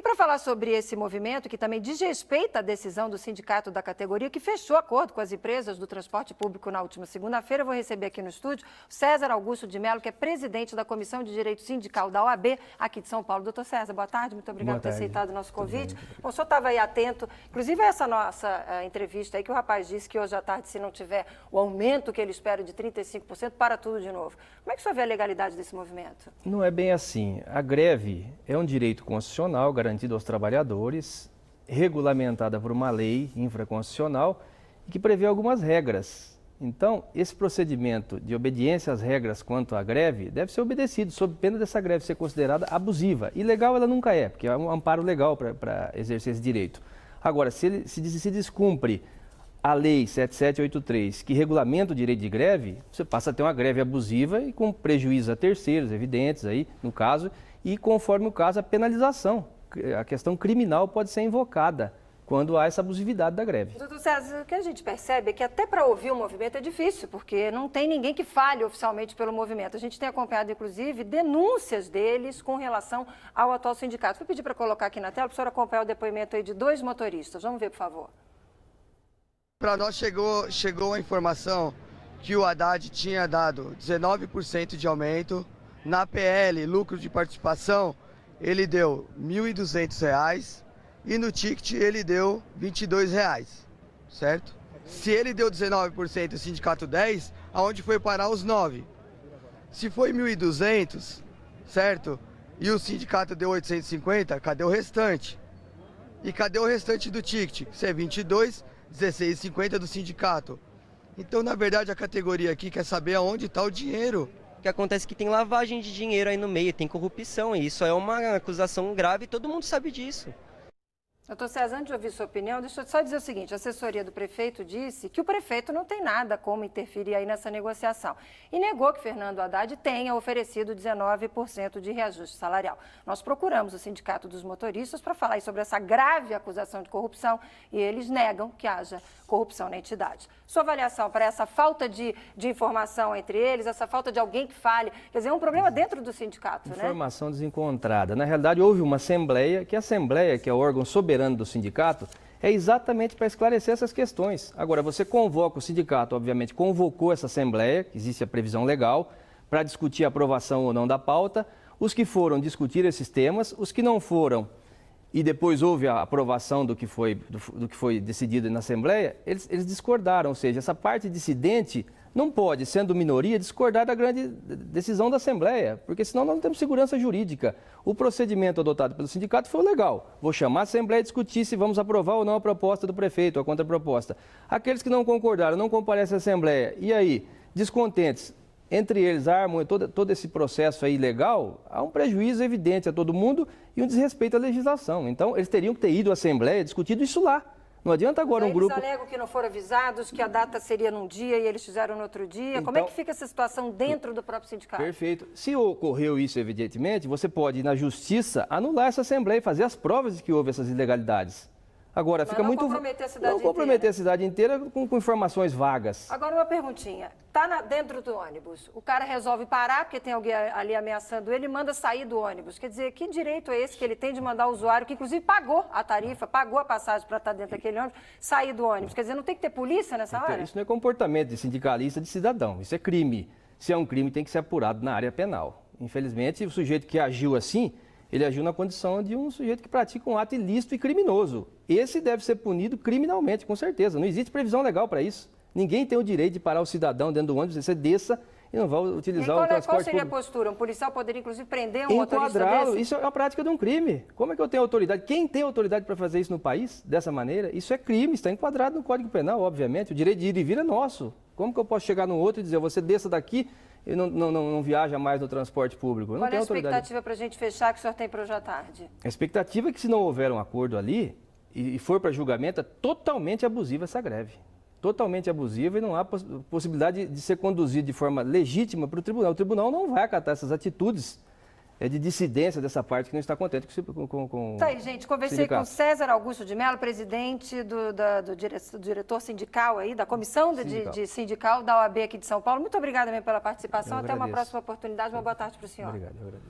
E para falar sobre esse movimento, que também desrespeita a decisão do sindicato da categoria, que fechou acordo com as empresas do transporte público na última segunda-feira, eu vou receber aqui no estúdio o César Augusto de Mello, que é presidente da Comissão de Direito Sindical da OAB, aqui de São Paulo. Doutor César, boa tarde, muito obrigado por ter aceitado o nosso convite. Bom, o senhor estava aí atento, inclusive a essa nossa entrevista aí, que o rapaz disse que hoje à tarde, se não tiver o aumento que ele espera de 35%, para tudo de novo. Como é que o senhor vê a legalidade desse movimento? Não é bem assim. A greve é um direito constitucional garantido aos trabalhadores, regulamentada por uma lei infraconstitucional e que prevê algumas regras. Então, esse procedimento de obediência às regras quanto à greve deve ser obedecido, sob pena dessa greve ser considerada abusiva. Ilegal ela nunca é, porque é um amparo legal para exercer esse direito. Agora, se descumpre a Lei 7783, que regulamenta o direito de greve, você passa a ter uma greve abusiva e com prejuízo a terceiros, evidentes aí, no caso, e conforme o caso, a penalização, a questão criminal pode ser invocada quando há essa abusividade da greve. Doutor César, o que a gente percebe é que até para ouvir o movimento é difícil, porque não tem ninguém que fale oficialmente pelo movimento. A gente tem acompanhado, inclusive, denúncias deles com relação ao atual sindicato. Vou pedir para colocar aqui na tela para o senhor acompanhar o depoimento aí de 2 motoristas. Vamos ver, por favor. Para nós chegou a informação que o Haddad tinha dado 19% de aumento. Na PL, lucro de participação, ele deu R$ 1.200 e no ticket ele deu R$ 22, certo? Se ele deu 19% e o sindicato 10%, aonde foi parar os 9%? Se foi 1.200, certo? E o sindicato deu 850, cadê o restante? E cadê o restante do ticket? Se é 22, 16,50 do sindicato. Então, na verdade, a categoria aqui quer saber aonde está o dinheiro. O que acontece é que tem lavagem de dinheiro aí no meio, tem corrupção, e isso é uma acusação grave e todo mundo sabe disso. Doutor César, antes de ouvir sua opinião, deixa eu só dizer o seguinte, a assessoria do prefeito disse que o prefeito não tem nada como interferir aí nessa negociação e negou que Fernando Haddad tenha oferecido 19% de reajuste salarial. Nós procuramos o Sindicato dos Motoristas para falar aí sobre essa grave acusação de corrupção e eles negam que haja corrupção na entidade. Sua avaliação para essa falta de informação entre eles, essa falta de alguém que fale, quer dizer, é um problema dentro do sindicato, né? Informação desencontrada. Na realidade, houve uma assembleia, que é o órgão soberano do sindicato, é exatamente para esclarecer essas questões. Agora, você convoca o sindicato, obviamente, convocou essa assembleia, que existe a previsão legal, para discutir a aprovação ou não da pauta. Os que foram discutir esses temas, os que não foram, e depois houve a aprovação do que foi decidido na Assembleia, eles discordaram, ou seja, essa parte dissidente não pode, sendo minoria, discordar da grande decisão da Assembleia, porque senão nós não temos segurança jurídica. O procedimento adotado pelo sindicato foi o legal. Vou chamar a Assembleia e discutir se vamos aprovar ou não a proposta do prefeito, a contraproposta. Aqueles que não concordaram, não comparecem à Assembleia, e aí, descontentes, entre eles armam todo esse processo aí legal, há um prejuízo evidente a todo mundo e um desrespeito à legislação. Então, eles teriam que ter ido à Assembleia, discutido isso lá. Não adianta agora um grupo... Eles alegam que não foram avisados, que a data seria num dia e eles fizeram no outro dia. Então, como é que fica essa situação dentro do próprio sindicato? Perfeito. Se ocorreu isso, evidentemente, você pode ir na justiça, anular essa Assembleia e fazer as provas de que houve essas ilegalidades. Agora, fica muito... Não comprometer a cidade inteira com informações vagas. Agora, uma perguntinha. Está dentro do ônibus, o cara resolve parar porque tem alguém ali ameaçando ele e manda sair do ônibus. Quer dizer, que direito é esse que ele tem de mandar o usuário, que inclusive pagou a tarifa, pagou a passagem para estar dentro daquele ônibus, sair do ônibus? Quer dizer, não tem que ter polícia nessa hora? Isso não é comportamento de sindicalista, de cidadão. Isso é crime. Se é um crime, tem que ser apurado na área penal. Infelizmente, o sujeito que agiu assim... ele agiu na condição de um sujeito que pratica um ato ilícito e criminoso. Esse deve ser punido criminalmente, com certeza. Não existe previsão legal para isso. Ninguém tem o direito de parar o cidadão dentro do ônibus, você desça e não vai utilizar o transporte público. Qual seria a postura? Um policial poderia, inclusive, prender um motorista desse? Isso é a prática de um crime. Como é que eu tenho autoridade? Quem tem autoridade para fazer isso no país, dessa maneira? Isso é crime, está enquadrado no Código Penal, obviamente. O direito de ir e vir é nosso. Como que eu posso chegar no outro e dizer, você desça daqui... e não viaja mais no transporte público? Qual é a expectativa para a gente fechar que o senhor tem para hoje à tarde? A expectativa é que, se não houver um acordo ali e for para julgamento, é totalmente abusiva essa greve. Totalmente abusiva e não há possibilidade de ser conduzido de forma legítima para o tribunal. O tribunal não vai acatar essas atitudes de dissidência dessa parte que não está contente com Tá aí, gente. Conversei com César Augusto de Mello, presidente do diretor sindical aí, da comissão de sindical da OAB aqui de São Paulo. Muito obrigada mesmo pela participação. Até uma próxima oportunidade. Uma boa tarde para o senhor. Obrigado, eu agradeço.